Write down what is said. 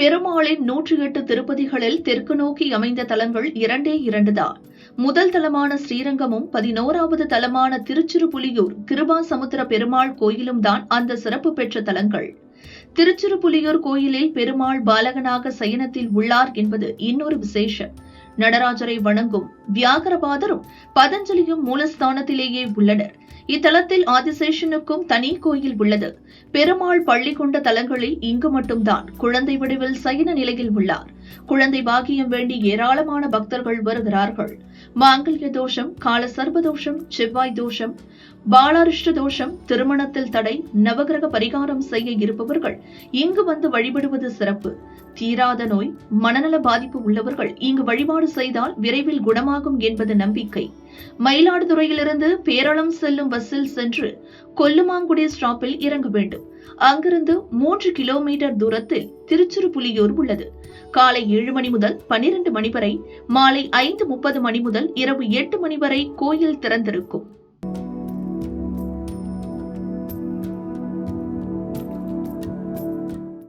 பெருமாளின் 108 திருப்பதிகளில் தெற்கு நோக்கி அமைந்த தலங்கள் 2 தான். முதல் தலமான ஸ்ரீரங்கமும் 11வது தலமான திருச்சிறுபுலியூர் கிருபாசமுத்திர பெருமாள் கோயிலும் தான் அந்த சிறப்பு பெற்ற தலங்கள். திருச்சிறுபுலியூர் கோயிலில் பெருமாள் பாலகனாக சயனத்தில் உள்ளார் என்பது இன்னொரு விசேஷம். நடராஜரை வணங்கும் வியாகரபாதரும் பதஞ்சலியும் மூலஸ்தானத்திலேயே உள்ளனர். இத்தலத்தில் ஆதிசேஷனுக்கும் தனி கோயில் உள்ளது. பெருமாள் பள்ளி கொண்ட தலங்களில் இங்கு மட்டும்தான் குழந்தை வடிவில் சயன நிலையில் உள்ளார். குழந்தை பாக்கியம் வேண்டி ஏராளமான பக்தர்கள் வருகிறார்கள். மாங்கல்ய தோஷம், கால சர்பதோஷம், செவ்வாய் தோஷம், பாலாரிஷ்ட தோஷம், திருமணத்தில் தடை, நவகிரக பரிகாரம் செய்ய இருப்பவர்கள் இங்கு வந்து வழிபடுவது சிறப்பு. தீராத நோய், மனநல பாதிப்பு உள்ளவர்கள் இங்கு வழிபாடு செய்தால் விரைவில் குணமாகும் என்பது நம்பிக்கை. மயிலாடுதுறையிலிருந்து பேரளம் செல்லும் பஸ்ஸில் சென்று கொல்லுமாங்குடி ஸ்டாப்பில் இறங்க வேண்டும். அங்கிருந்து 3 கிலோமீட்டர் தூரத்தில் திருச்சிறுபுலியூர் உள்ளது. காலை 7 மணி முதல் 12 மணி வரை, மாலை 5:30 மணி முதல் இரவு 8 மணி வரை கோயில் திறந்திருக்கும்.